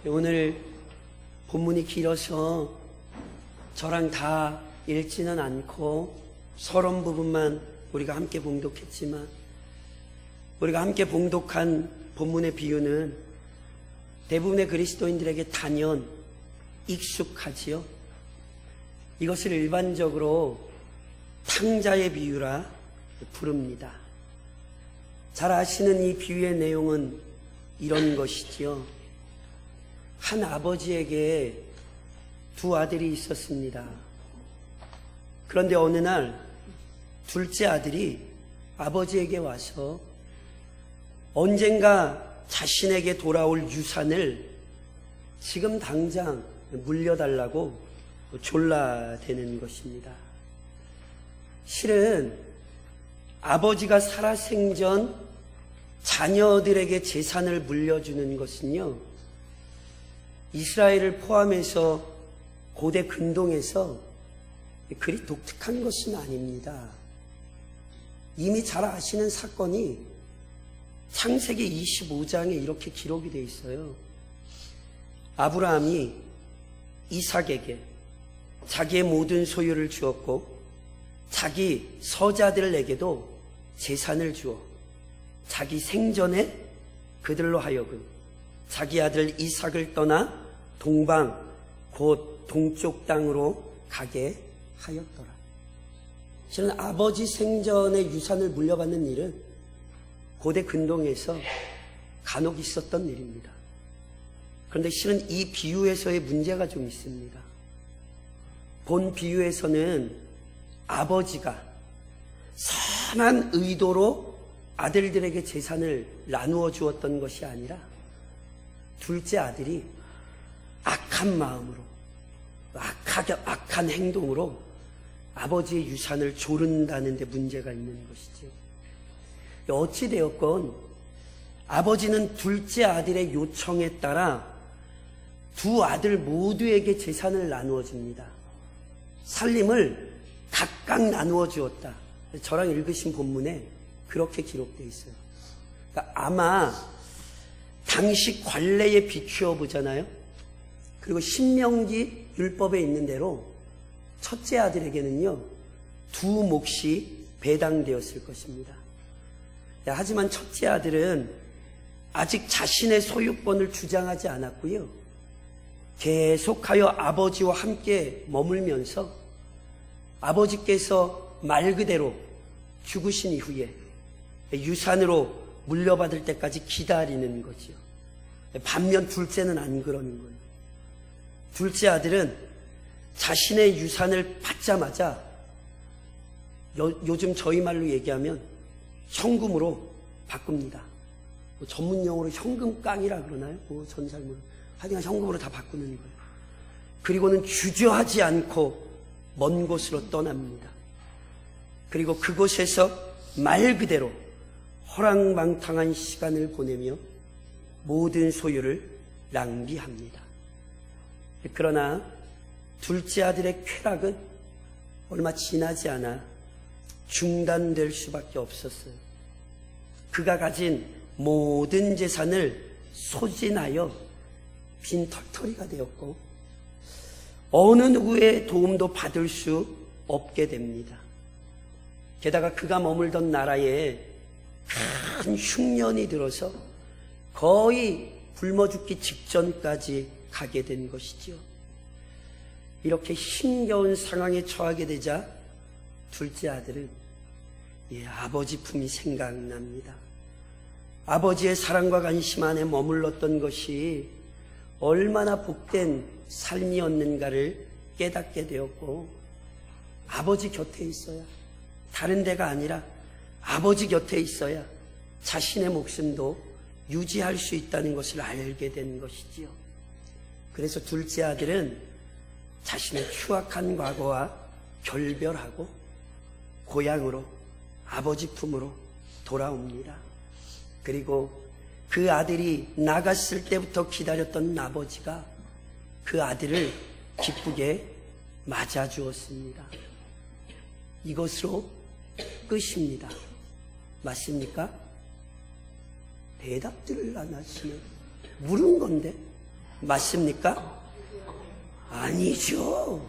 오늘 본문이 길어서 저랑 다 읽지는 않고 서론 부분만 우리가 함께 봉독했지만, 우리가 함께 봉독한 본문의 비유는 대부분의 그리스도인들에게 단연 익숙하지요. 이것을 일반적으로 탕자의 비유라 부릅니다. 잘 아시는 이 비유의 내용은 이런 것이지요. 한 아버지에게 두 아들이 있었습니다. 그런데 어느 날 둘째 아들이 아버지에게 와서 언젠가 자신에게 돌아올 유산을 지금 당장 물려달라고 졸라대는 것입니다. 실은 아버지가 살아생전 자녀들에게 재산을 물려주는 것은요, 이스라엘을 포함해서 고대 근동에서 그리 독특한 것은 아닙니다. 이미 잘 아시는 사건이 창세기 25장에 이렇게 기록이 되어 있어요. 아브라함이 이삭에게 자기의 모든 소유를 주었고 자기 서자들에게도 재산을 주어 자기 생전에 그들로 하여금 자기 아들 이삭을 떠나 동방 곧 동쪽 땅으로 가게 하였더라. 실은 아버지 생전에 유산을 물려받는 일은 고대 근동에서 간혹 있었던 일입니다. 그런데 실은 이 비유에서의 문제가 좀 있습니다. 본 비유에서는 아버지가 선한 의도로 아들들에게 재산을 나누어 주었던 것이 아니라 둘째 아들이 악한 마음으로, 악한 행동으로 아버지의 유산을 조른다는 데 문제가 있는 것이죠. 어찌되었건 아버지는 둘째 아들의 요청에 따라 두 아들 모두에게 재산을 나누어 줍니다. 살림을 각각 나누어 주었다. 저랑 읽으신 본문에 그렇게 기록되어 있어요. 그러니까 아마 당시 관례에 비추어 보잖아요. 그리고 신명기 율법에 있는 대로 첫째 아들에게는요, 두 몫이 배당되었을 것입니다. 하지만 첫째 아들은 아직 자신의 소유권을 주장하지 않았고요, 계속하여 아버지와 함께 머물면서 아버지께서 말 그대로 죽으신 이후에 유산으로 물려받을 때까지 기다리는 거지요. 반면 둘째는 안 그러는 거예요. 둘째 아들은 자신의 유산을 받자마자 요즘 저희 말로 얘기하면 현금으로 바꿉니다. 전문 용어로 현금깡이라 그러나요? 전 잘 모르겠어요. 하여간 현금으로 다 바꾸는 거예요. 그리고는 주저하지 않고 먼 곳으로 떠납니다. 그리고 그곳에서 말 그대로 허랑방탕한 시간을 보내며 모든 소유를 낭비합니다. 그러나 둘째 아들의 쾌락은 얼마 지나지 않아 중단될 수밖에 없었어요. 그가 가진 모든 재산을 소진하여 빈털터리가 되었고 어느 누구의 도움도 받을 수 없게 됩니다. 게다가 그가 머물던 나라에 큰 흉년이 들어서 거의 굶어 죽기 직전까지 가게 된 것이지요. 이렇게 힘겨운 상황에 처하게 되자 둘째 아들은 아버지 품이 생각납니다. 아버지의 사랑과 관심 안에 머물렀던 것이 얼마나 복된 삶이었는가를 깨닫게 되었고, 아버지 곁에 있어야, 다른 데가 아니라 아버지 곁에 있어야 자신의 목숨도 유지할 수 있다는 것을 알게 된 것이지요. 그래서 둘째 아들은 자신의 추악한 과거와 결별하고 고향으로, 아버지 품으로 돌아옵니다. 그리고 그 아들이 나갔을 때부터 기다렸던 아버지가 그 아들을 기쁘게 맞아주었습니다. 이것으로 끝입니다. 맞습니까? 대답들을 안 하시면 물은 건데 맞습니까? 아니죠.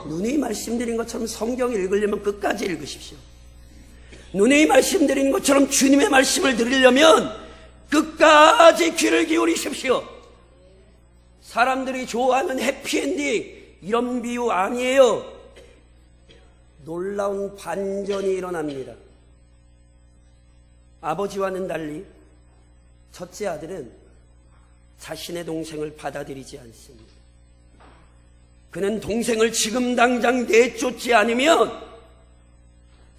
누누이 말씀드린 것처럼 성경 읽으려면 끝까지 읽으십시오. 누누이 말씀드린 것처럼 주님의 말씀을 들으려면 끝까지 귀를 기울이십시오. 사람들이 좋아하는 해피엔딩 이런 비유 아니에요. 놀라운 반전이 일어납니다. 아버지와는 달리 첫째 아들은 자신의 동생을 받아들이지 않습니다. 그는 동생을 지금 당장 내쫓지 않으면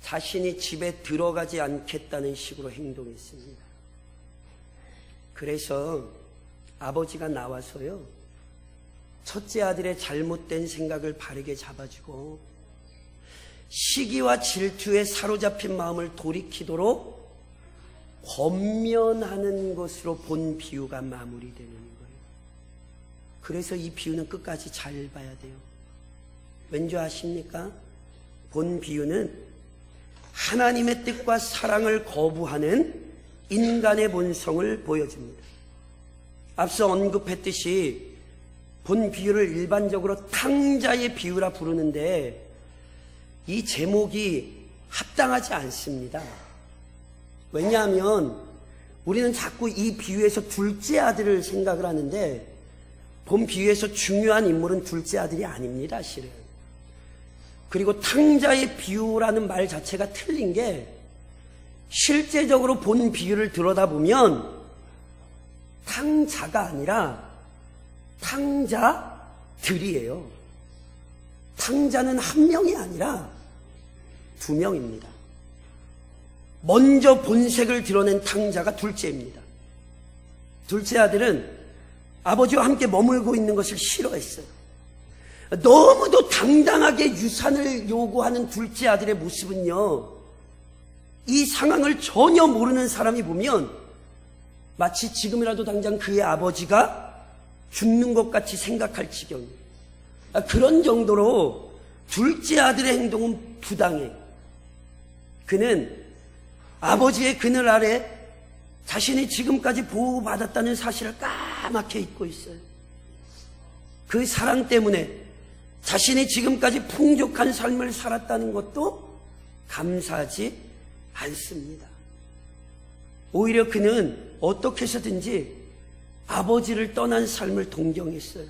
자신이 집에 들어가지 않겠다는 식으로 행동했습니다. 그래서 아버지가 나와서요, 첫째 아들의 잘못된 생각을 바르게 잡아주고 시기와 질투에 사로잡힌 마음을 돌이키도록 권면하는 것으로 본 비유가 마무리되는 거예요. 그래서 이 비유는 끝까지 잘 봐야 돼요. 왠지 아십니까? 본 비유는 하나님의 뜻과 사랑을 거부하는 인간의 본성을 보여줍니다. 앞서 언급했듯이 본 비유를 일반적으로 탕자의 비유라 부르는데 이 제목이 합당하지 않습니다. 왜냐하면 우리는 자꾸 이 비유에서 둘째 아들을 생각을 하는데 본 비유에서 중요한 인물은 둘째 아들이 아닙니다, 실은. 그리고 탕자의 비유라는 말 자체가 틀린 게 실제적으로 본 비유를 들여다보면 탕자가 아니라 탕자들이에요. 탕자는 한 명이 아니라 두 명입니다. 먼저 본색을 드러낸 탕자가 둘째입니다. 둘째 아들은 아버지와 함께 머물고 있는 것을 싫어했어요. 너무도 당당하게 유산을 요구하는 둘째 아들의 모습은요, 이 상황을 전혀 모르는 사람이 보면 마치 지금이라도 당장 그의 아버지가 죽는 것 같이 생각할 지경이에요. 그런 정도로 둘째 아들의 행동은 부당해요. 그는 아버지의 그늘 아래 자신이 지금까지 보호받았다는 사실을 까맣게 잊고 있어요. 그 사랑 때문에 자신이 지금까지 풍족한 삶을 살았다는 것도 감사하지 않습니다. 오히려 그는 어떻게 해서든지 아버지를 떠난 삶을 동경했어요.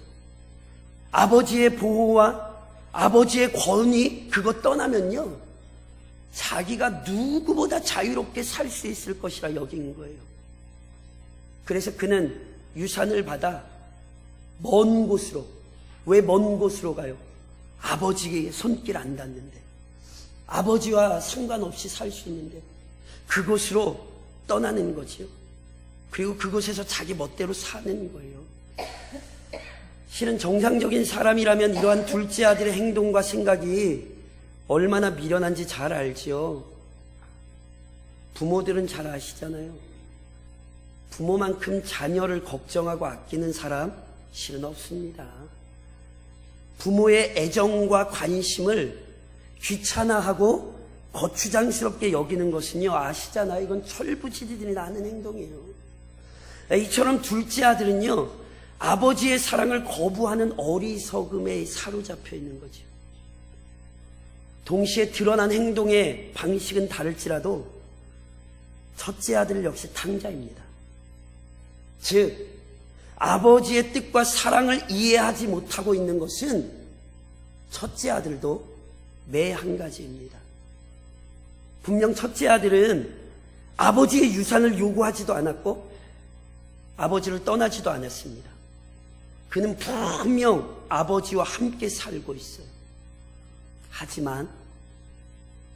아버지의 보호와 아버지의 권위 그거 떠나면요, 자기가 누구보다 자유롭게 살 수 있을 것이라 여긴 거예요. 그래서 그는 유산을 받아 먼 곳으로, 왜 먼 곳으로 가요? 아버지의 손길 안 닿는데, 아버지와 상관없이 살 수 있는데 그곳으로 떠나는 거지요. 그리고 그곳에서 자기 멋대로 사는 거예요. 실은 정상적인 사람이라면 이러한 둘째 아들의 행동과 생각이 얼마나 미련한지 잘 알지요. 부모들은 잘 아시잖아요. 부모만큼 자녀를 걱정하고 아끼는 사람 실은 없습니다. 부모의 애정과 관심을 귀찮아하고 거추장스럽게 여기는 것은요, 아시잖아요. 이건 철부지리들이 나는 행동이에요. 이처럼 둘째 아들은요, 아버지의 사랑을 거부하는 어리석음에 사로잡혀 있는 거죠. 동시에 드러난 행동의 방식은 다를지라도 첫째 아들 역시 탕자입니다. 즉, 아버지의 뜻과 사랑을 이해하지 못하고 있는 것은 첫째 아들도 매 한 가지입니다. 분명 첫째 아들은 아버지의 유산을 요구하지도 않았고 아버지를 떠나지도 않았습니다. 그는 분명 아버지와 함께 살고 있어요. 하지만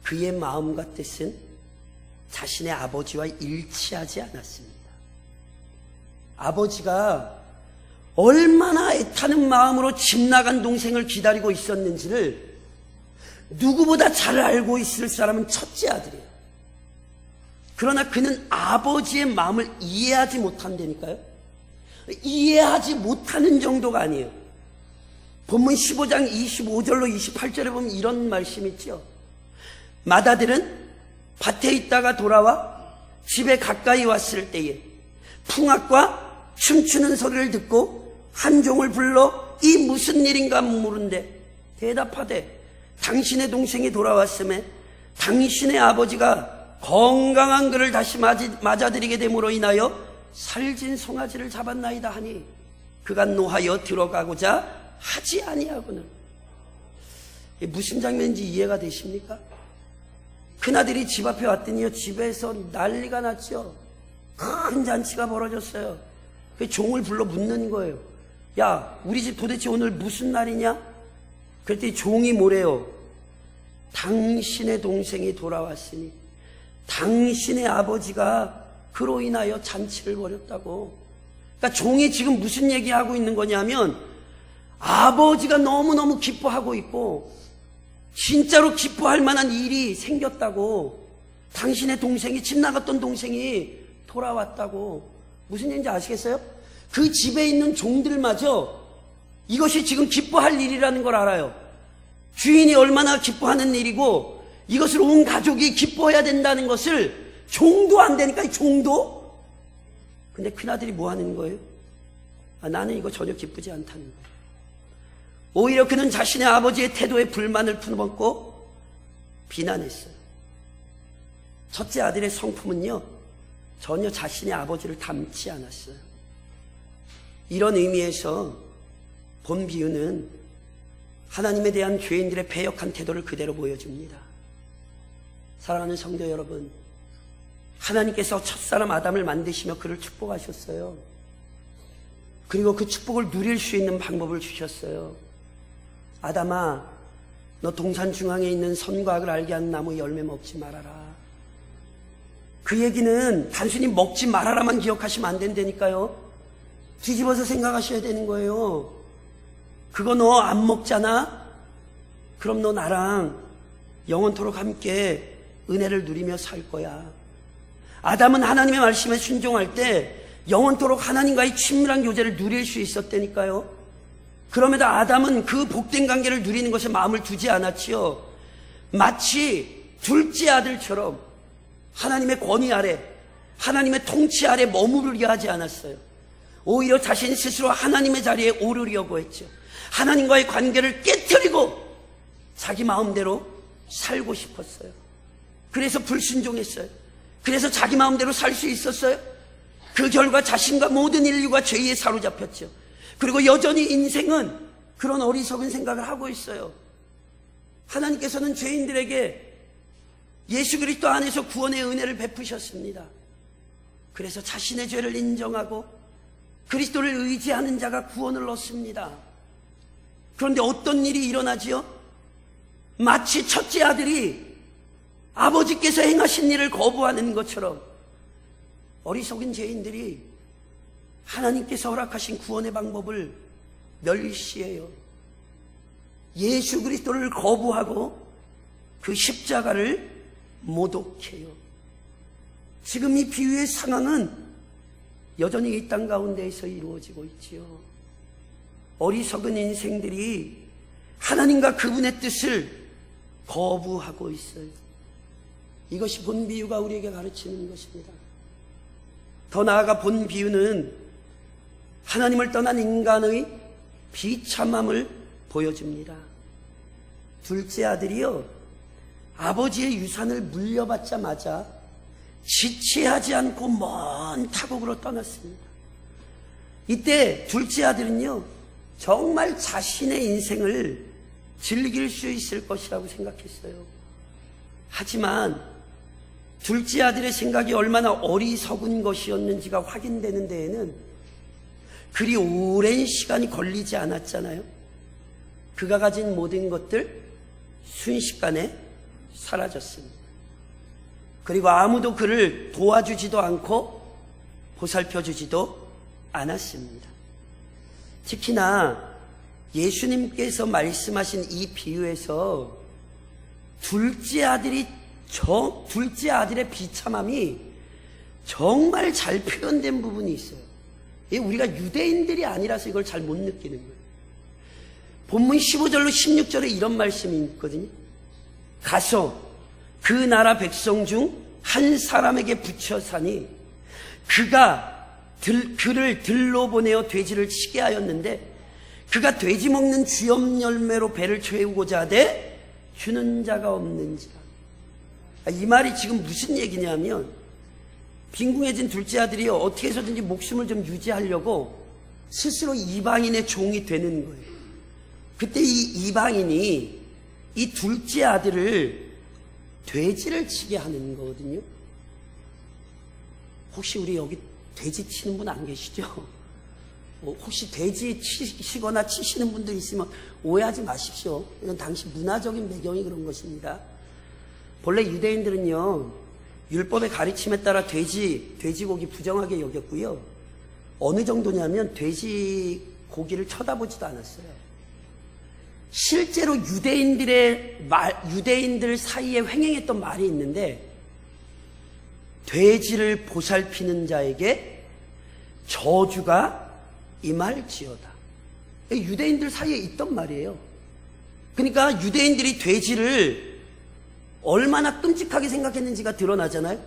그의 마음과 뜻은 자신의 아버지와 일치하지 않았습니다. 아버지가 얼마나 애타는 마음으로 집 나간 동생을 기다리고 있었는지를 누구보다 잘 알고 있을 사람은 첫째 아들이에요. 그러나 그는 아버지의 마음을 이해하지 못한다니까요. 이해하지 못하는 정도가 아니에요. 본문 15장 25절로 28절에 보면 이런 말씀이 있죠. 맏아들은 밭에 있다가 돌아와 집에 가까이 왔을 때에 풍악과 춤추는 소리를 듣고 한 종을 불러 이 무슨 일인가 물은데 대답하되 당신의 동생이 돌아왔음에 당신의 아버지가 건강한 그를 다시 맞아들이게 됨으로 인하여 살진 송아지를 잡았나이다 하니 그가 노하여 들어가고자 하지 아니하거늘. 무슨 장면인지 이해가 되십니까? 큰아들이 집 앞에 왔더니요, 집에서 난리가 났죠. 큰 잔치가 벌어졌어요. 그 종을 불러 묻는 거예요. 야, 우리 집 도대체 오늘 무슨 날이냐? 그랬더니 종이 뭐래요? 당신의 동생이 돌아왔으니 당신의 아버지가 그로 인하여 잔치를 벌였다고. 그러니까 종이 지금 무슨 얘기하고 있는 거냐면 아버지가 너무너무 기뻐하고 있고 진짜로 기뻐할 만한 일이 생겼다고. 당신의 동생이, 집 나갔던 동생이 돌아왔다고. 무슨 얘기인지 아시겠어요? 그 집에 있는 종들마저 이것이 지금 기뻐할 일이라는 걸 알아요. 주인이 얼마나 기뻐하는 일이고 이것을 온 가족이 기뻐해야 된다는 것을 종도 안 되니까, 종도. 근데 큰아들이 뭐 하는 거예요? 나는 이거 전혀 기쁘지 않다는 거예요. 오히려 그는 자신의 아버지의 태도에 불만을 품었고 비난했어요. 첫째 아들의 성품은요, 전혀 자신의 아버지를 닮지 않았어요. 이런 의미에서 본 비유는 하나님에 대한 죄인들의 배역한 태도를 그대로 보여줍니다. 사랑하는 성도 여러분, 하나님께서 첫사람 아담을 만드시며 그를 축복하셨어요. 그리고 그 축복을 누릴 수 있는 방법을 주셨어요. 아담아, 너 동산 중앙에 있는 선과 악을 알게 하는 나무 열매 먹지 말아라. 그 얘기는 단순히 먹지 말아라만 기억하시면 안 된다니까요. 뒤집어서 생각하셔야 되는 거예요. 그거 너 안 먹잖아? 그럼 너 나랑 영원토록 함께 은혜를 누리며 살 거야. 아담은 하나님의 말씀에 순종할 때 영원토록 하나님과의 친밀한 교제를 누릴 수 있었다니까요. 그럼에도 아담은 그 복된 관계를 누리는 것에 마음을 두지 않았지요. 마치 둘째 아들처럼 하나님의 권위 아래, 하나님의 통치 아래 머무르려 하지 않았어요. 오히려 자신 스스로 하나님의 자리에 오르려고 했죠. 하나님과의 관계를 깨트리고 자기 마음대로 살고 싶었어요. 그래서 불순종했어요. 그래서 자기 마음대로 살 수 있었어요. 그 결과 자신과 모든 인류가 죄에 사로잡혔죠. 그리고 여전히 인생은 그런 어리석은 생각을 하고 있어요. 하나님께서는 죄인들에게 예수 그리스도 안에서 구원의 은혜를 베푸셨습니다. 그래서 자신의 죄를 인정하고 그리스도를 의지하는 자가 구원을 얻습니다. 그런데 어떤 일이 일어나지요? 마치 첫째 아들이 아버지께서 행하신 일을 거부하는 것처럼 어리석은 죄인들이 하나님께서 허락하신 구원의 방법을 멸시해요. 예수 그리스도를 거부하고 그 십자가를 모독해요. 지금 이 비유의 상황은 여전히 이 땅 가운데에서 이루어지고 있지요. 어리석은 인생들이 하나님과 그분의 뜻을 거부하고 있어요. 이것이 본 비유가 우리에게 가르치는 것입니다. 더 나아가 본 비유는 하나님을 떠난 인간의 비참함을 보여줍니다. 둘째 아들이요, 아버지의 유산을 물려받자마자 지체하지 않고 먼 타국으로 떠났습니다. 이때 둘째 아들은요, 정말 자신의 인생을 즐길 수 있을 것이라고 생각했어요. 하지만 둘째 아들의 생각이 얼마나 어리석은 것이었는지가 확인되는 데에는 그리 오랜 시간이 걸리지 않았잖아요. 그가 가진 모든 것들 순식간에 사라졌습니다. 그리고 아무도 그를 도와주지도 않고 보살펴주지도 않았습니다. 특히나 예수님께서 말씀하신 이 비유에서 둘째 아들의 비참함이 정말 잘 표현된 부분이 있어요. 우리가 유대인들이 아니라서 이걸 잘 못 느끼는 거예요. 본문 15절로 16절에 이런 말씀이 있거든요. 가서 그 나라 백성 중 한 사람에게 붙여 사니 그가 그를 들로 보내어 돼지를 치게 하였는데 그가 돼지 먹는 쥐염 열매로 배를 채우고자 하되 주는 자가 없는지라. 이 말이 지금 무슨 얘기냐면 빈궁해진 둘째 아들이 어떻게 해서든지 목숨을 좀 유지하려고 스스로 이방인의 종이 되는 거예요. 그때 이 이방인이 이 둘째 아들을 돼지를 치게 하는 거거든요. 혹시 우리 여기 돼지 치는 분 안 계시죠? 혹시 돼지 치시거나 치시는 분들 있으면 오해하지 마십시오. 이건 당시 문화적인 배경이 그런 것입니다. 본래 유대인들은요, 율법의 가르침에 따라 돼지고기 부정하게 여겼고요. 어느 정도냐면 돼지고기를 쳐다보지도 않았어요. 실제로 유대인들 사이에 횡행했던 말이 있는데, 돼지를 보살피는 자에게 저주가 임할지어다. 유대인들 사이에 있던 말이에요. 그러니까 유대인들이 돼지를 얼마나 끔찍하게 생각했는지가 드러나잖아요.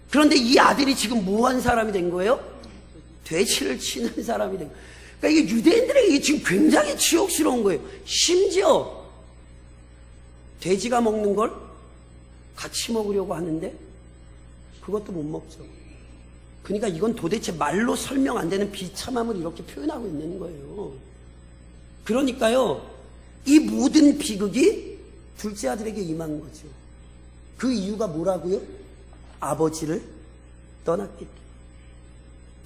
그런데 이 아들이 지금 뭐한 사람이 된 거예요? 돼지를 치는 사람이 된 거예요. 그러니까 이게 유대인들에게 이게 지금 굉장히 치욕스러운 거예요. 심지어 돼지가 먹는 걸 같이 먹으려고 하는데 그것도 못 먹죠. 그러니까 이건 도대체 말로 설명 안 되는 비참함을 이렇게 표현하고 있는 거예요. 그러니까요, 이 모든 비극이 둘째 아들에게 임한 거죠. 그 이유가 뭐라고요? 아버지를 떠났기 때문에.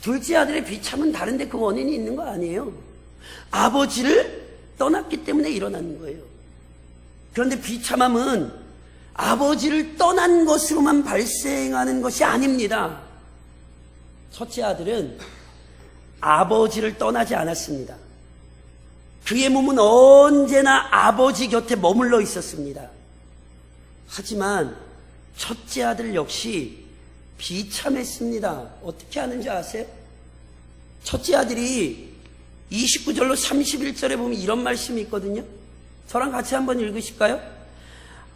둘째 아들의 비참은 다른데 그 원인이 있는 거 아니에요. 아버지를 떠났기 때문에 일어나는 거예요. 그런데 비참함은 아버지를 떠난 것으로만 발생하는 것이 아닙니다. 첫째 아들은 아버지를 떠나지 않았습니다. 그의 몸은 언제나 아버지 곁에 머물러 있었습니다. 하지만 첫째 아들 역시 비참했습니다. 어떻게 하는지 아세요? 첫째 아들이 29절로 31절에 보면 이런 말씀이 있거든요. 저랑 같이 한번 읽으실까요?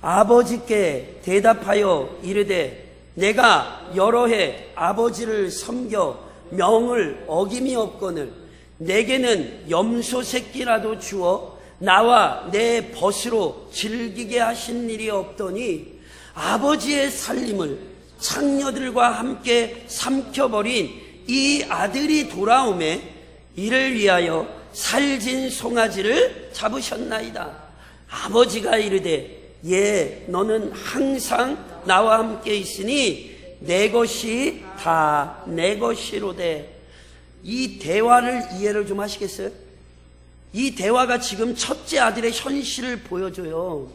아버지께 대답하여 이르되 내가 여러 해 아버지를 섬겨 명을 어김이 없거늘 내게는 염소 새끼라도 주어 나와 내 벗으로 즐기게 하신 일이 없더니 아버지의 살림을 창녀들과 함께 삼켜버린 이 아들이 돌아오매 이를 위하여 살진 송아지를 잡으셨나이다. 아버지가 이르되 예, 너는 항상 나와 함께 있으니 내 것이 다 내 것이로되. 이 대화를 이해를 좀 하시겠어요? 이 대화가 지금 첫째 아들의 현실을 보여줘요.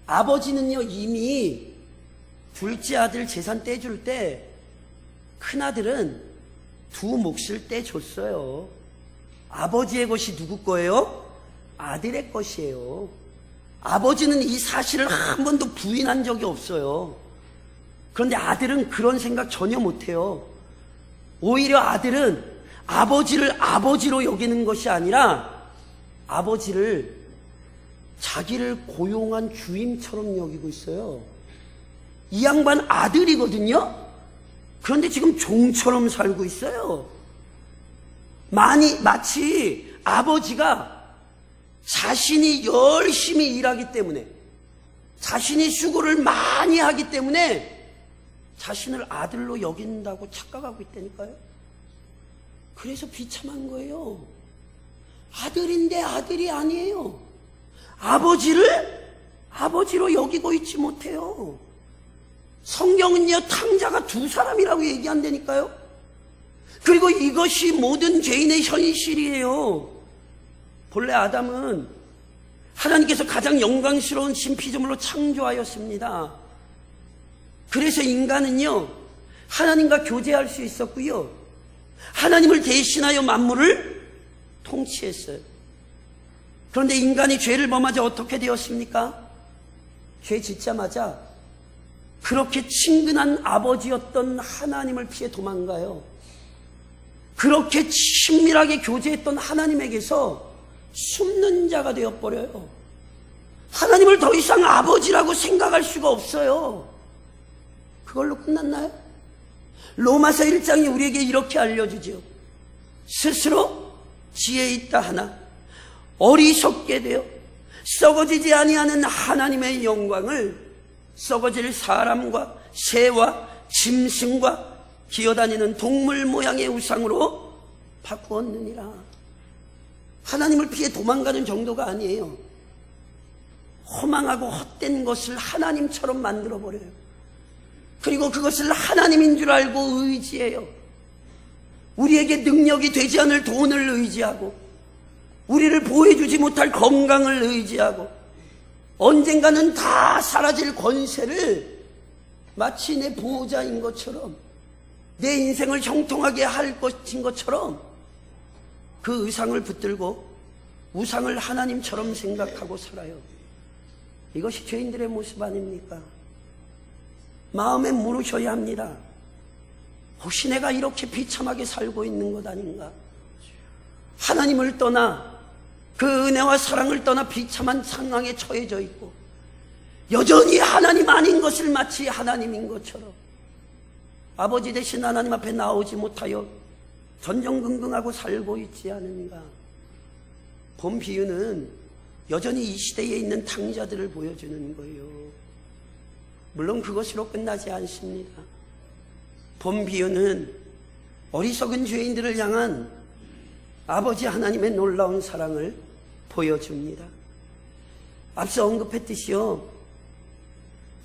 아버지는요, 이미 둘째 아들 재산 떼줄 때 큰아들은 두 몫을 떼줬어요. 아버지의 것이 누구 거예요? 아들의 것이에요. 아버지는 이 사실을 한 번도 부인한 적이 없어요. 그런데 아들은 그런 생각 전혀 못해요. 오히려 아들은 아버지를 아버지로 여기는 것이 아니라 아버지를 자기를 고용한 주임처럼 여기고 있어요. 이 양반 아들이거든요. 그런데 지금 종처럼 살고 있어요. 마치 아버지가 자신이 열심히 일하기 때문에, 자신이 수고를 많이 하기 때문에 자신을 아들로 여긴다고 착각하고 있다니까요. 그래서 비참한 거예요. 아들인데 아들이 아니에요. 아버지를 아버지로 여기고 있지 못해요. 성경은요, 탕자가 두 사람이라고 얘기한다니까요. 그리고 이것이 모든 죄인의 현실이에요. 본래 아담은 하나님께서 가장 영광스러운 신피조물로 창조하였습니다. 그래서 인간은요, 하나님과 교제할 수 있었고요, 하나님을 대신하여 만물을 통치했어요. 그런데 인간이 죄를 범하자 어떻게 되었습니까? 죄 짓자마자 그렇게 친근한 아버지였던 하나님을 피해 도망가요. 그렇게 친밀하게 교제했던 하나님에게서 숨는 자가 되어버려요. 하나님을 더 이상 아버지라고 생각할 수가 없어요. 그걸로 끝났나요? 로마서 1장이 우리에게 이렇게 알려주죠. 스스로 지혜 있다 하나 어리석게 되어 썩어지지 아니하는 하나님의 영광을 썩어질 사람과 새와 짐승과 기어다니는 동물 모양의 우상으로 바꾸었느니라. 하나님을 피해 도망가는 정도가 아니에요. 허망하고 헛된 것을 하나님처럼 만들어버려요. 그리고 그것을 하나님인 줄 알고 의지해요. 우리에게 능력이 되지 않을 돈을 의지하고, 우리를 보호해주지 못할 건강을 의지하고, 언젠가는 다 사라질 권세를 마치 내 보호자인 것처럼, 내 인생을 형통하게 할 것인 것처럼 그 의상을 붙들고 우상을 하나님처럼 생각하고 살아요. 이것이 죄인들의 모습 아닙니까? 마음에 물으셔야 합니다. 혹시 내가 이렇게 비참하게 살고 있는 것 아닌가? 하나님을 떠나, 그 은혜와 사랑을 떠나 비참한 상황에 처해져 있고, 여전히 하나님 아닌 것을 마치 하나님인 것처럼 아버지 대신 하나님 앞에 나오지 못하여 전전긍긍하고 살고 있지 않은가? 본 비유는 여전히 이 시대에 있는 탕자들을 보여주는 거예요. 물론 그것으로 끝나지 않습니다. 본 비유는 어리석은 죄인들을 향한 아버지 하나님의 놀라운 사랑을 보여줍니다. 앞서 언급했듯이요,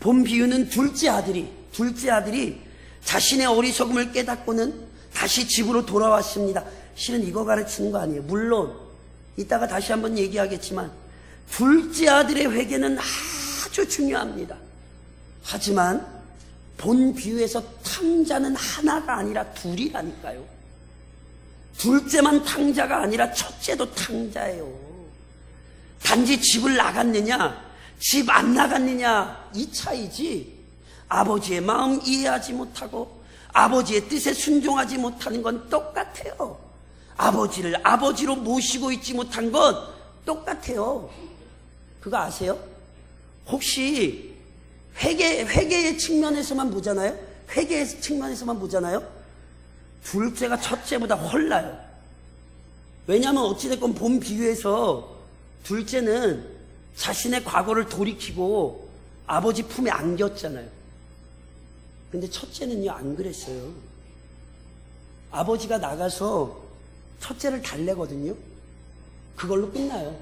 본 비유는 둘째 아들이 자신의 어리석음을 깨닫고는 다시 집으로 돌아왔습니다. 실은 이거 가르치는 거 아니에요. 물론 이따가 다시 한번 얘기하겠지만 둘째 아들의 회개는 아주 중요합니다. 하지만 본 비유에서 탕자는 하나가 아니라 둘이라니까요. 둘째만 탕자가 아니라 첫째도 탕자예요. 단지 집을 나갔느냐, 집 안 나갔느냐, 이 차이지, 아버지의 마음 이해하지 못하고 아버지의 뜻에 순종하지 못하는 건 똑같아요. 아버지를 아버지로 모시고 있지 못한 건 똑같아요. 그거 아세요? 혹시 회개의 측면에서만 보잖아요? 회개의 측면에서만 보잖아요? 둘째가 첫째보다 홀라요. 왜냐하면 어찌됐건 본 비유에서 둘째는 자신의 과거를 돌이키고 아버지 품에 안겼잖아요. 근데 첫째는요, 안 그랬어요. 아버지가 나가서 첫째를 달래거든요. 그걸로 끝나요.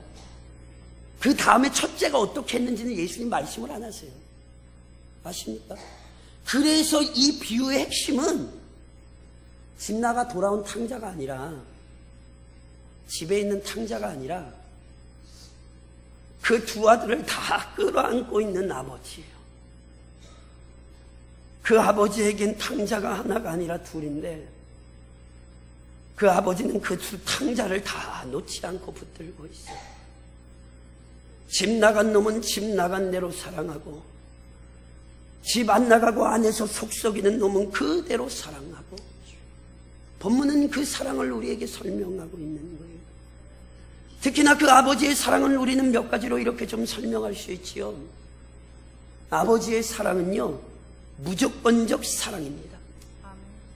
그 다음에 첫째가 어떻게 했는지는 예수님 말씀을 안 하세요. 아십니까? 그래서 이 비유의 핵심은 집 나가 돌아온 탕자가 아니라, 집에 있는 탕자가 아니라 그 두 아들을 다 끌어안고 있는 아버지예요. 그 아버지에겐 탕자가 하나가 아니라 둘인데, 그 아버지는 그 두 탕자를 다 놓지 않고 붙들고 있어요. 집 나간 놈은 집 나간 대로 사랑하고, 집 안 나가고 안에서 속썩이는 놈은 그대로 사랑하고, 본문은 그 사랑을 우리에게 설명하고 있는 거예요. 특히나 그 아버지의 사랑을 우리는 몇 가지로 이렇게 좀 설명할 수 있지요. 아버지의 사랑은요, 무조건적 사랑입니다.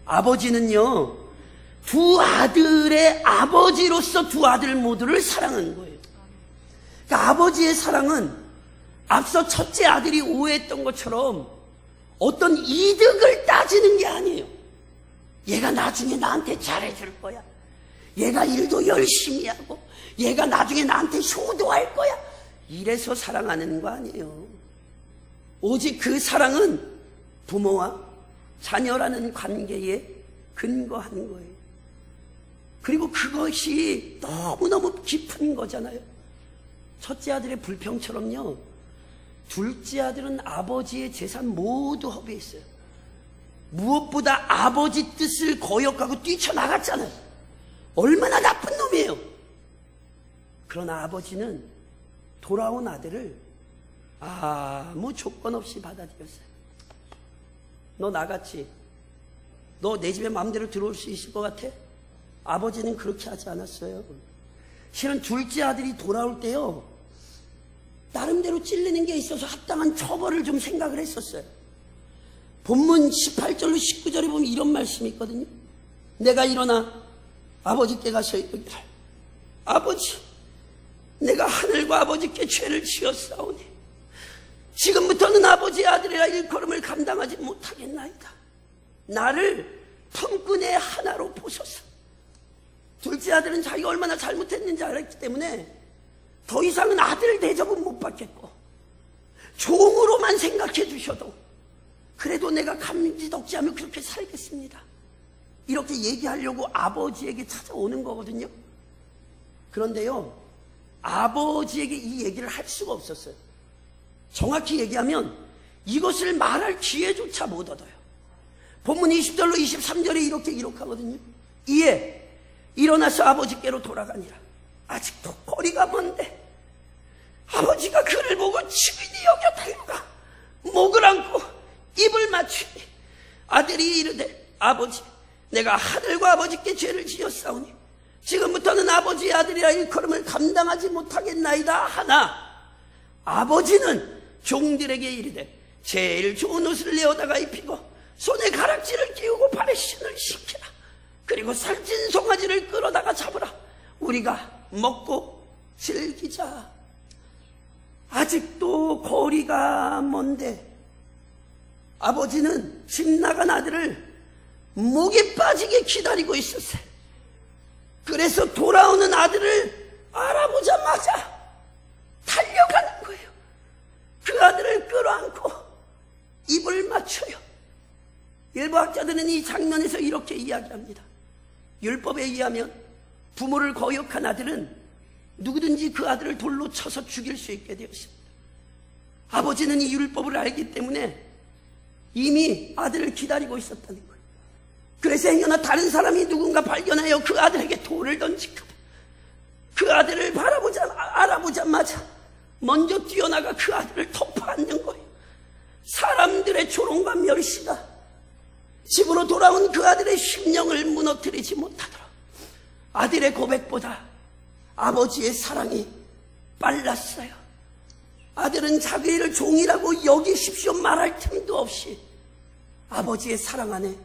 아버지는요, 두 아들의 아버지로서 두 아들 모두를 사랑한 거예요. 그러니까 아버지의 사랑은 앞서 첫째 아들이 오해했던 것처럼 어떤 이득을 따지는 게 아니에요. 얘가 나중에 나한테 잘해줄 거야. 얘가 일도 열심히 하고 얘가 나중에 나한테 효도할 거야. 이래서 사랑하는 거 아니에요. 오직 그 사랑은 부모와 자녀라는 관계에 근거하는 거예요. 그리고 그것이 너무너무 깊은 거잖아요. 첫째 아들의 불평처럼요, 둘째 아들은 아버지의 재산 모두 허비했어요. 무엇보다 아버지 뜻을 거역하고 뛰쳐나갔잖아요. 얼마나 나쁜 놈이에요. 그러나 아버지는 돌아온 아들을 아무 조건 없이 받아들였어요. 너 나갔지? 너 내 집에 마음대로 들어올 수 있을 것 같아? 아버지는 그렇게 하지 않았어요. 실은 둘째 아들이 돌아올 때요, 나름대로 찔리는 게 있어서 합당한 처벌을 좀 생각을 했었어요. 본문 18절로 19절에 보면 이런 말씀이 있거든요. 내가 일어나 아버지께 가서 이르기를 아버지, 내가 하늘과 아버지께 죄를 지었사오니 지금부터는 아버지의 아들이라 일컬음을 감당하지 못하겠나이다. 나를 품꾼의 하나로 보소서. 둘째 아들은 자기가 얼마나 잘못했는지 알았기 때문에 더 이상은 아들 대접은 못 받겠고 종으로만 생각해 주셔도 그래도 내가 감지덕지하며 그렇게 살겠습니다. 이렇게 얘기하려고 아버지에게 찾아오는 거거든요. 그런데요, 아버지에게 이 얘기를 할 수가 없었어요. 정확히 얘기하면 이것을 말할 기회조차 못 얻어요. 본문 20절로 23절에 이렇게 기록하거든요. 이에 일어나서 아버지께로 돌아가니라. 아직도 거리가 먼데 아버지가 그를 보고 증인이 여겨 달려가 목을 안고 입을 맞추니 아들이 이르되 아버지, 내가 하늘과 아버지께 죄를 지었사오니 지금부터는 아버지의 아들이라 일컬음을 감당하지 못하겠나이다 하나 아버지는 종들에게 이르되 제일 좋은 옷을 내어다가 입히고 손에 가락지를 끼우고 발에 신을 신기라. 그리고 살찐 송아지를 끌어다가 잡으라. 우리가 먹고 즐기자. 아직도 거리가 먼데 아버지는 집 나간 아들을 목에 빠지게 기다리고 있었어요. 그래서 돌아오는 아들을 알아보자마자 달려가는 거예요. 그 아들을 끌어안고 입을 맞춰요. 일부 학자들은 이 장면에서 이렇게 이야기합니다. 율법에 의하면 부모를 거역한 아들은 누구든지 그 아들을 돌로 쳐서 죽일 수 있게 되었습니다. 아버지는 이 율법을 알기 때문에 이미 아들을 기다리고 있었다는 거예요. 그래서 행여나 다른 사람이 누군가 발견하여 그 아들에게 돌을 던질까 봐 그 아들을 알아보자마자 먼저 뛰어나가 그 아들을 덮어앉는 거예요. 사람들의 조롱과 멸시가 집으로 돌아온 그 아들의 심령을 무너뜨리지 못하도록 아들의 고백보다 아버지의 사랑이 빨랐어요. 아들은 자기를 종이라고 여기십시오 말할 틈도 없이 아버지의 사랑 안에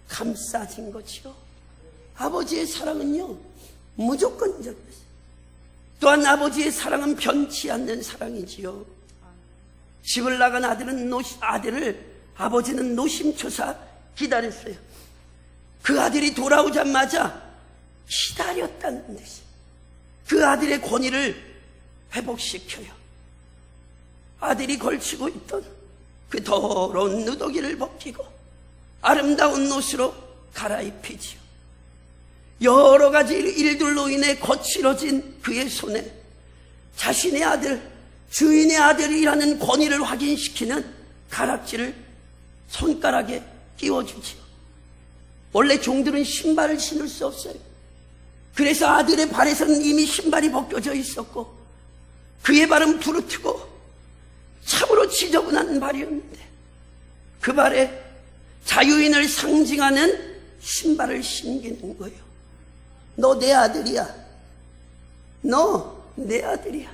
감싸진 거지요. 아버지의 사랑은요, 무조건적이었어요. 또한 아버지의 사랑은 변치 않는 사랑이지요. 집을 나간 아들을 아버지는 노심초사 기다렸어요. 그 아들이 돌아오자마자 기다렸다는 듯이 그 아들의 권위를 회복시켜요. 아들이 걸치고 있던 그 더러운 누더기를 벗기고 아름다운 옷으로 갈아입히지요. 여러 가지 일들로 인해 거칠어진 그의 손에 자신의 아들, 주인의 아들이라는 권위를 확인시키는 가락지를 손가락에 끼워주지요. 원래 종들은 신발을 신을 수 없어요. 그래서 아들의 발에서는 이미 신발이 벗겨져 있었고 그의 발은 부르트고 참으로 지저분한 발이었는데 그 발에 자유인을 상징하는 신발을 신기는 거예요. 너 내 아들이야. 너 내 아들이야.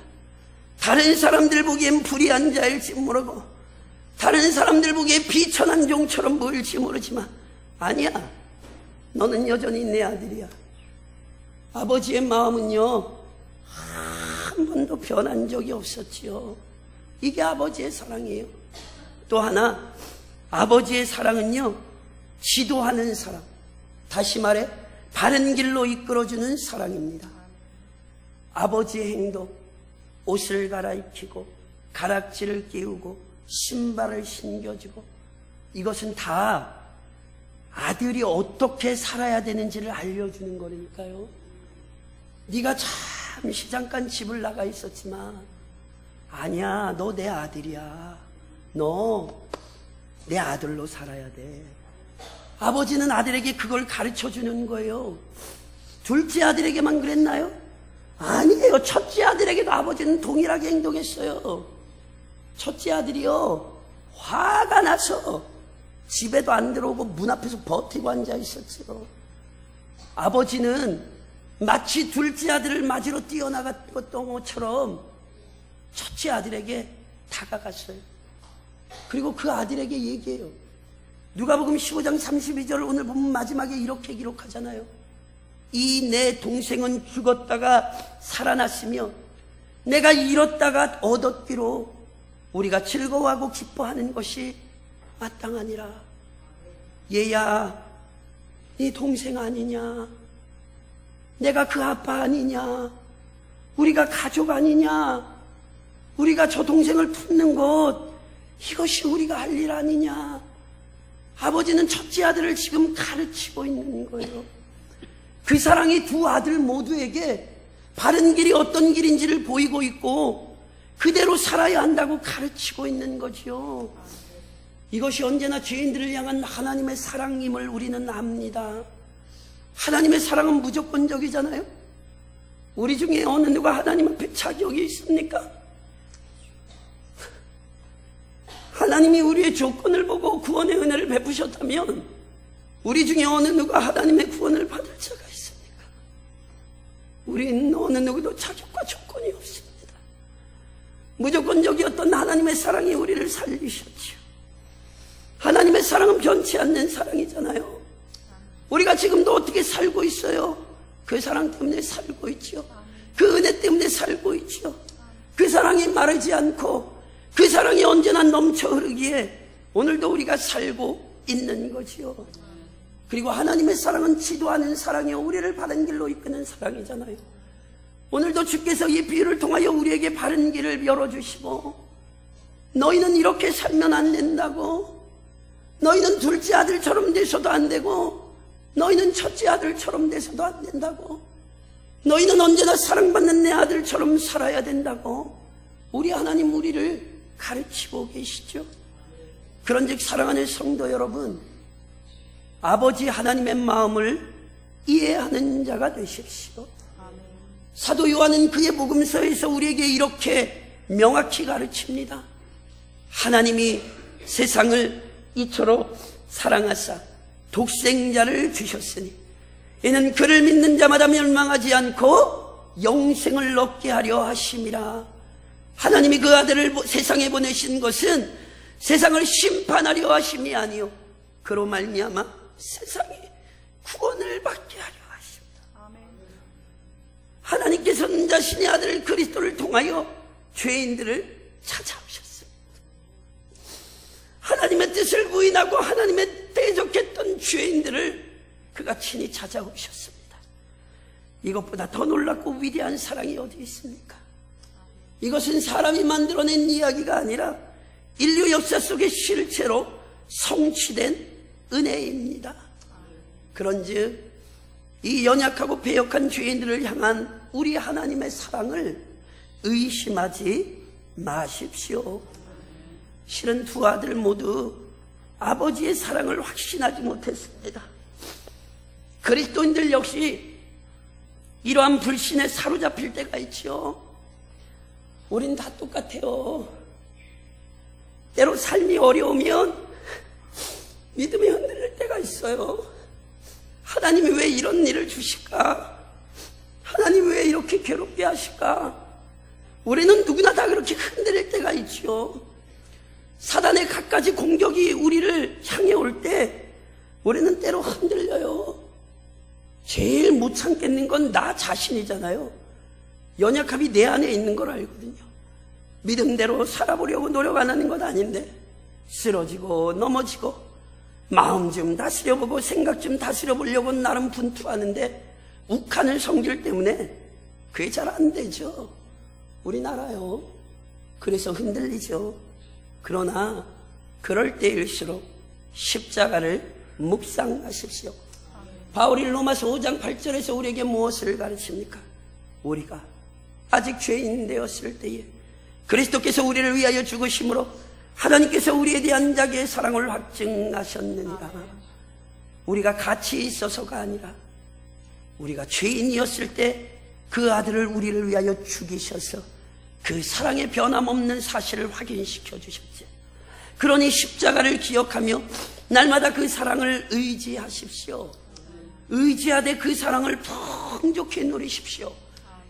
다른 사람들 보기엔 불의한 자일지 모르고 다른 사람들 보기에 비천한 종처럼 보일지 모르지만 아니야. 너는 여전히 내 아들이야. 아버지의 마음은요, 한 번도 변한 적이 없었지요. 이게 아버지의 사랑이에요. 또 하나, 아버지의 사랑은요, 지도하는 사랑. 다시 말해, 바른 길로 이끌어주는 사랑입니다. 아버지의 행동, 옷을 갈아입히고, 가락지를 끼우고, 신발을 신겨주고, 이것은 다 아들이 어떻게 살아야 되는지를 알려주는 거니까요. 네가 잠시 잠깐 집을 나가 있었지만 아니야, 너 내 아들이야. 너 내 아들로 살아야 돼. 아버지는 아들에게 그걸 가르쳐주는 거예요. 둘째 아들에게만 그랬나요? 아니에요. 첫째 아들에게도 아버지는 동일하게 행동했어요. 첫째 아들이요, 화가 나서 집에도 안 들어오고 문 앞에서 버티고 앉아 있었죠. 아버지는 마치 둘째 아들을 맞으러 뛰어나갔던 것처럼 첫째 아들에게 다가갔어요. 그리고 그 아들에게 얘기해요. 누가복음 15장 32절을 오늘 보면 마지막에 이렇게 기록하잖아요. 이 내 동생은 죽었다가 살아났으며 내가 잃었다가 얻었기로 우리가 즐거워하고 기뻐하는 것이 마땅하니라. 얘야, 네 동생 아니냐? 내가 그 아빠 아니냐? 우리가 가족 아니냐? 우리가 저 동생을 품는 것, 이것이 우리가 할 일 아니냐? 아버지는 첫째 아들을 지금 가르치고 있는 거예요. 그 사랑이 두 아들 모두에게 바른 길이 어떤 길인지를 보이고 있고 그대로 살아야 한다고 가르치고 있는 거죠. 이것이 언제나 죄인들을 향한 하나님의 사랑임을 우리는 압니다. 하나님의 사랑은 무조건적이잖아요. 우리 중에 어느 누가 하나님 앞에 자격이 있습니까? 하나님이 우리의 조건을 보고 구원의 은혜를 베푸셨다면 우리 중에 어느 누가 하나님의 구원을 받을 자가 있습니까? 우린 어느 누구도 자격과 조건이 없습니다. 무조건적이었던 하나님의 사랑이 우리를 살리셨죠. 하나님의 사랑은 변치 않는 사랑이잖아요. 우리가 지금도 어떻게 살고 있어요? 그 사랑 때문에 살고 있죠. 그 은혜 때문에 살고 있죠. 그 사랑이 마르지 않고 그 사랑이 언제나 넘쳐 흐르기에 오늘도 우리가 살고 있는 거지요. 그리고 하나님의 사랑은 지도하는 사랑이요, 우리를 바른 길로 이끄는 사랑이잖아요. 오늘도 주께서 이 비유를 통하여 우리에게 바른 길을 열어주시고, 너희는 이렇게 살면 안 된다고, 너희는 둘째 아들처럼 돼서도 안 되고, 너희는 첫째 아들처럼 돼서도 안 된다고, 너희는 언제나 사랑받는 내 아들처럼 살아야 된다고 우리 하나님 우리를 가르치고 계시죠. 그런즉 사랑하는 성도 여러분, 아버지 하나님의 마음을 이해하는 자가 되십시오. 사도 요한은 그의 복음서에서 우리에게 이렇게 명확히 가르칩니다. 하나님이 세상을 이처럼 사랑하사 독생자를 주셨으니 이는 그를 믿는 자마다 멸망하지 않고 영생을 얻게 하려 하심이라. 하나님이 그 아들을 세상에 보내신 것은 세상을 심판하려 하심이 아니요 그로 말미암아 세상이 구원을 받게 하려 하십니다. 하나님께서는 자신의 아들 그리스도를 통하여 죄인들을 찾아오셨습니다. 하나님의 뜻을 부인하고 하나님의 대적했던 죄인들을 그가 친히 찾아오셨습니다. 이것보다 더 놀랍고 위대한 사랑이 어디 있습니까? 이것은 사람이 만들어낸 이야기가 아니라 인류 역사 속의 실체로 성취된 은혜입니다. 그런즉 이 연약하고 배역한 죄인들을 향한 우리 하나님의 사랑을 의심하지 마십시오. 실은 두 아들 모두 아버지의 사랑을 확신하지 못했습니다. 그리스도인들 역시 이러한 불신에 사로잡힐 때가 있죠. 우린 다 똑같아요. 때로 삶이 어려우면 믿음이 흔들릴 때가 있어요. 하나님이 왜 이런 일을 주실까? 하나님이 왜 이렇게 괴롭게 하실까? 우리는 누구나 다 그렇게 흔들릴 때가 있죠. 사단의 갖가지 공격이 우리를 향해 올 때 우리는 때로 흔들려요. 제일 못 참겠는 건 나 자신이잖아요. 연약함이 내 안에 있는 걸 알거든요. 믿음대로 살아보려고 노력 안 하는 건 아닌데 쓰러지고 넘어지고 마음 좀 다스려보고 생각 좀 다스려보려고 나름 분투하는데 욱하는 성질 때문에 그게 잘 안 되죠. 우린 알아요. 그래서 흔들리죠. 그러나 그럴 때일수록 십자가를 묵상하십시오. 바울이 로마서 5장 8절에서 우리에게 무엇을 가르칩니까? 우리가 아직 죄인 되었을 때에 그리스도께서 우리를 위하여 죽으심으로 하나님께서 우리에 대한 자기의 사랑을 확증하셨느니라. 우리가 가치 있어서가 아니라 우리가 죄인이었을 때 그 아들을 우리를 위하여 죽이셔서 그 사랑의 변함없는 사실을 확인시켜 주셨죠. 그러니 십자가를 기억하며 날마다 그 사랑을 의지하십시오. 의지하되 그 사랑을 풍족히 누리십시오.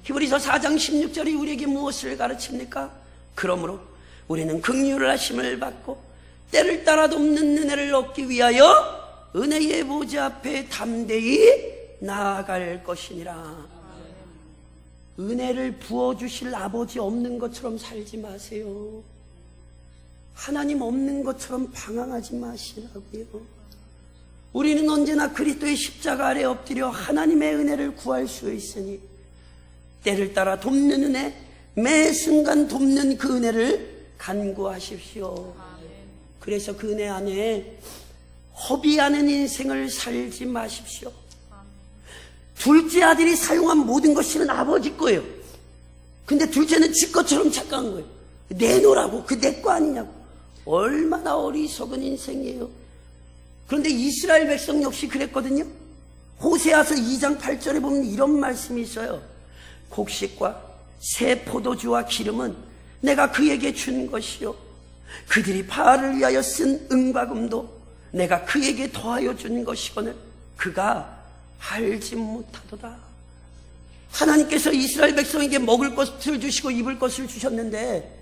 히브리서 4장 16절이 우리에게 무엇을 가르칩니까? 그러므로 우리는 긍휼을 하심을 받고 때를 따라 돕는 은혜를 얻기 위하여 은혜의 보좌 앞에 담대히 나아갈 것이니라. 은혜를 부어주실 아버지 없는 것처럼 살지 마세요. 하나님 없는 것처럼 방황하지 마시라고요. 우리는 언제나 그리스도의 십자가 아래 엎드려 하나님의 은혜를 구할 수 있으니 때를 따라 돕는 은혜, 매 순간 돕는 그 은혜를 간구하십시오. 그래서 그 은혜 안에 허비하는 인생을 살지 마십시오. 둘째 아들이 사용한 모든 것은 아버지 거예요. 근데 둘째는 지 것처럼 착각한 거예요. 내놓으라고. 그 내 거 아니냐고. 얼마나 어리석은 인생이에요. 그런데 이스라엘 백성 역시 그랬거든요. 호세아서 2장 8절에 보면 이런 말씀이 있어요. 곡식과 새 포도주와 기름은 내가 그에게 준 것이요, 그들이 바알을 위하여 쓴 은과 금도 내가 그에게 더하여 준 것이거늘 그가 알지 못하도다. 하나님께서 이스라엘 백성에게 먹을 것을 주시고 입을 것을 주셨는데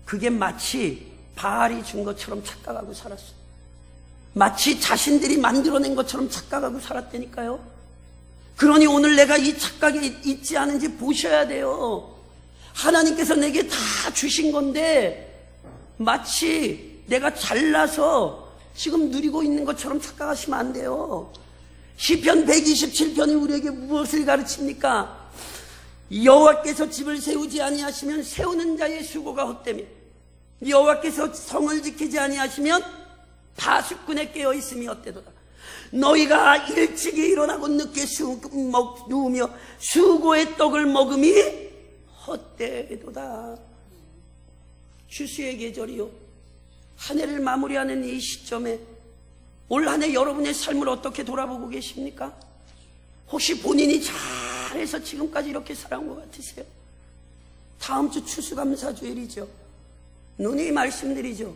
그게 마치 바알이 준 것처럼 착각하고 살았어요. 마치 자신들이 만들어낸 것처럼 착각하고 살았다니까요. 그러니 오늘 내가 이 착각에 있지 않은지 보셔야 돼요. 하나님께서 내게 다 주신 건데 마치 내가 잘나서 지금 누리고 있는 것처럼 착각하시면 안 돼요. 시편 127편이 우리에게 무엇을 가르칩니까? 여호와께서 집을 세우지 아니하시면 세우는 자의 수고가 헛되며 여호와께서 성을 지키지 아니하시면 파수꾼에 깨어있음이 헛되도다. 너희가 일찍이 일어나고 늦게 누우며 수고의 떡을 먹음이 헛되도다. 추수의 계절이요, 한 해를 마무리하는 이 시점에 올 한 해 여러분의 삶을 어떻게 돌아보고 계십니까? 혹시 본인이 잘해서 지금까지 이렇게 살아온 것 같으세요? 다음 주 추수감사주일이죠. 누누이 말씀드리죠.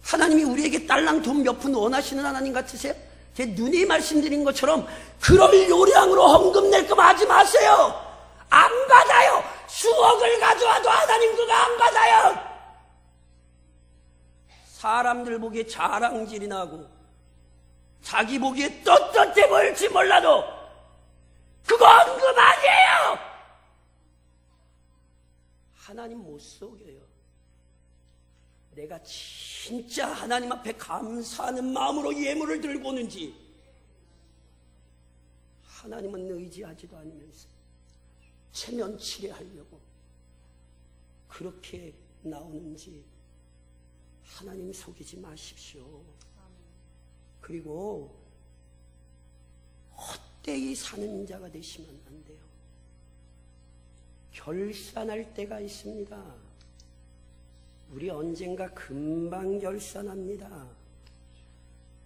하나님이 우리에게 딸랑 돈 몇 푼 원하시는 하나님 같으세요? 제 누누이 말씀드린 것처럼 그럴 요량으로 헌금 낼끔 하지 마세요. 안 받아요. 수억을 가져와도 하나님 그거 안 받아요. 사람들 보기에 자랑질이 나고 자기 보기에 떳떳해 보일지 몰라도 그거 헌금 아니에요. 하나님 못 속여요. 내가 진짜 하나님 앞에 감사하는 마음으로 예물을 들고 오는지 하나님은 의지하지도 않으면서 체면치레하려고 그렇게 나오는지 하나님 속이지 마십시오. 그리고 헛되이 사는 자가 되시면 안 돼요. 결산할 때가 있습니다. 우리 언젠가 금방 결산합니다.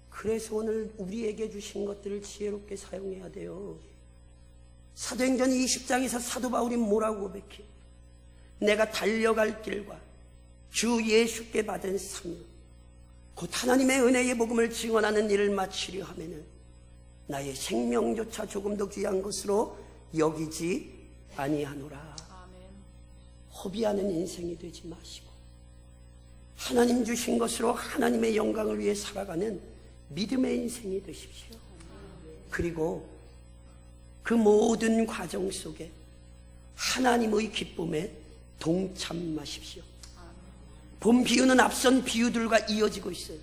그래서 오늘 우리에게 주신 것들을 지혜롭게 사용해야 돼요. 사도행전 20장에서 사도 바울이 뭐라고 고백해? 내가 달려갈 길과 주 예수께 받은 사명, 곧 하나님의 은혜의 복음을 증언하는 일을 마치려 하면은 나의 생명조차 조금 더 귀한 것으로 여기지 아니하노라. 허비하는 인생이 되지 마시고 하나님 주신 것으로 하나님의 영광을 위해 살아가는 믿음의 인생이 되십시오. 그리고 그 모든 과정 속에 하나님의 기쁨에 동참하십시오. 본 비유는 앞선 비유들과 이어지고 있어요.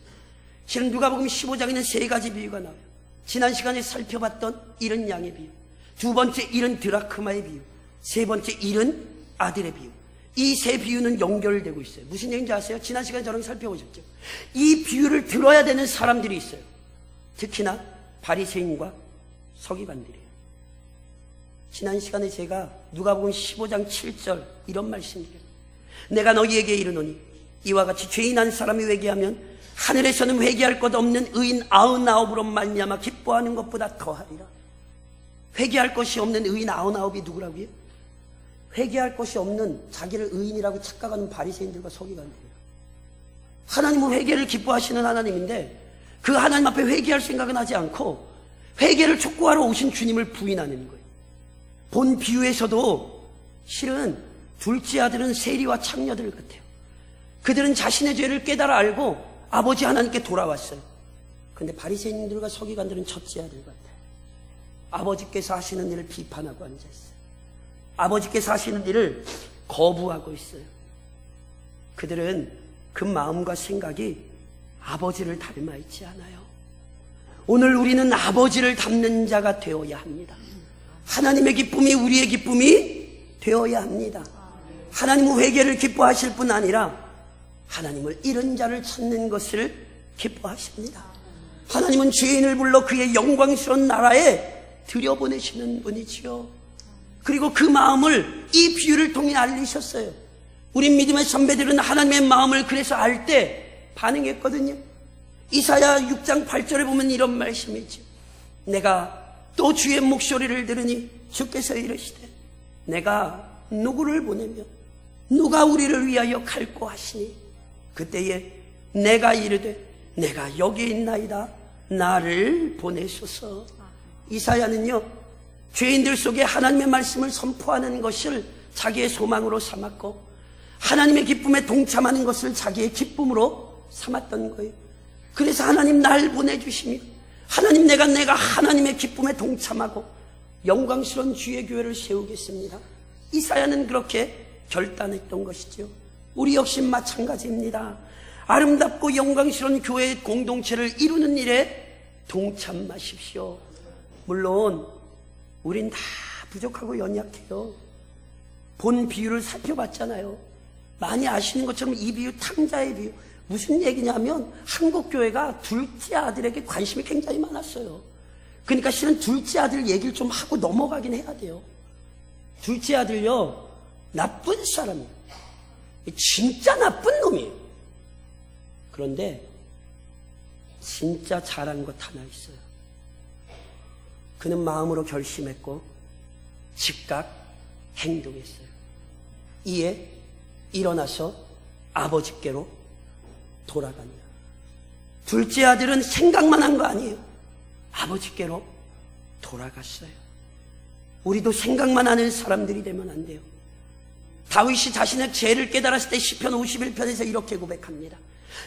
지금 누가복음 15장에는 세 가지 비유가 나와요. 지난 시간에 살펴봤던 잃은 양의 비유, 두 번째 잃은 드라크마의 비유, 세 번째 잃은 아들의 비유. 이 세 비유는 연결되고 있어요. 무슨 얘기인지 아세요? 지난 시간에 저랑 살펴보셨죠? 이 비유를 들어야 되는 사람들이 있어요. 특히나 바리새인과 서기관들이에요. 지난 시간에 제가 누가복음 15장 7절 이런 말씀드려요. 내가 너희에게 이르노니 이와 같이 죄인 한 사람이 회개하면 하늘에서는 회개할 것 없는 의인 99으로 말미암아 기뻐하는 것보다 더하리라. 회개할 것이 없는 의인 99이 누구라고요? 회개할 것이 없는 자기를 의인이라고 착각하는 바리새인들과 서기관들이에요. 하나님은 회개를 기뻐하시는 하나님인데 그 하나님 앞에 회개할 생각은 하지 않고 회개를 촉구하러 오신 주님을 부인하는 거예요. 본 비유에서도 실은 둘째 아들은 세리와 창녀들 같아요. 그들은 자신의 죄를 깨달아 알고 아버지 하나님께 돌아왔어요. 그런데 바리새인들과 서기관들은 첫째 아들 같아요. 아버지께서 하시는 일을 비판하고 앉아있어요. 아버지께서 하시는 일을 거부하고 있어요. 그들은 그 마음과 생각이 아버지를 닮아 있지 않아요. 오늘 우리는 아버지를 닮는 자가 되어야 합니다. 하나님의 기쁨이 우리의 기쁨이 되어야 합니다. 하나님은 회개를 기뻐하실 뿐 아니라 하나님을 잃은 자를 찾는 것을 기뻐하십니다. 하나님은 죄인을 불러 그의 영광스러운 나라에 들여보내시는 분이지요. 그리고 그 마음을 이 비유를 통해 알리셨어요. 우리 믿음의 선배들은 하나님의 마음을 그래서 알 때 반응했거든요. 이사야 6장 8절에 보면 이런 말씀이 있죠. 내가 또 주의 목소리를 들으니 주께서 이르시되 내가 누구를 보내며 누가 우리를 위하여 갈고 하시니 그때에 내가 이르되 내가 여기 있나이다 나를 보내소서. 이사야는요 죄인들 속에 하나님의 말씀을 선포하는 것을 자기의 소망으로 삼았고 하나님의 기쁨에 동참하는 것을 자기의 기쁨으로 삼았던 거예요. 그래서 하나님 날 보내주시며 하나님 내가 하나님의 기쁨에 동참하고 영광스러운 주의 교회를 세우겠습니다. 이사야는 그렇게 결단했던 것이죠. 우리 역시 마찬가지입니다. 아름답고 영광스러운 교회의 공동체를 이루는 일에 동참하십시오. 물론 우린 다 부족하고 연약해요. 본 비유를 살펴봤잖아요. 많이 아시는 것처럼 이 비유 탕자의 비유 무슨 얘기냐면 한국 교회가 둘째 아들에게 관심이 굉장히 많았어요. 그러니까 실은 둘째 아들 얘기를 좀 하고 넘어가긴 해야 돼요. 둘째 아들요 나쁜 사람이에요. 진짜 나쁜 놈이에요. 그런데 진짜 잘한 것 하나 있어요. 그는 마음으로 결심했고 즉각 행동했어요. 이에 일어나서 아버지께로 돌아갑니다. 둘째 아들은 생각만 한 거 아니에요. 아버지께로 돌아갔어요. 우리도 생각만 하는 사람들이 되면 안 돼요. 다윗이 자신의 죄를 깨달았을 때 시편 51편에서 이렇게 고백합니다.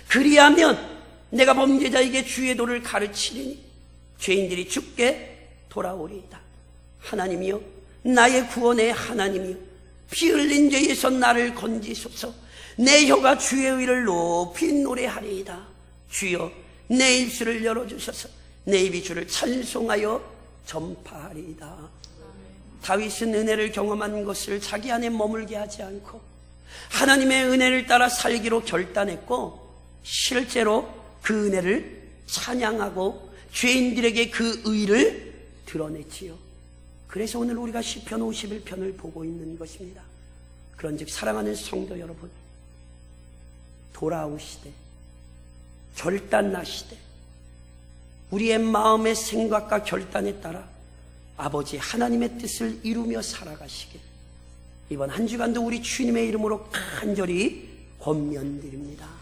그리하면 내가 범죄자에게 주의 도를 가르치리니 죄인들이 주께 돌아오리이다. 하나님이여 나의 구원의 하나님이여 피 흘린 죄에서 나를 건지소서. 내 혀가 주의 의를 높이 노래하리이다. 주여 내 입술을 열어주셔서 내 입이 주를 찬송하여 전파하리이다. 다윗은 은혜를 경험한 것을 자기 안에 머물게 하지 않고 하나님의 은혜를 따라 살기로 결단했고 실제로 그 은혜를 찬양하고 죄인들에게 그 의를 드러냈지요. 그래서 오늘 우리가 시편 51편을 보고 있는 것입니다. 그런즉 사랑하는 성도 여러분, 돌아오시되 결단하시되 우리의 마음의 생각과 결단에 따라 아버지 하나님의 뜻을 이루며 살아가시길 이번 한 주간도 우리 주님의 이름으로 간절히 권면드립니다.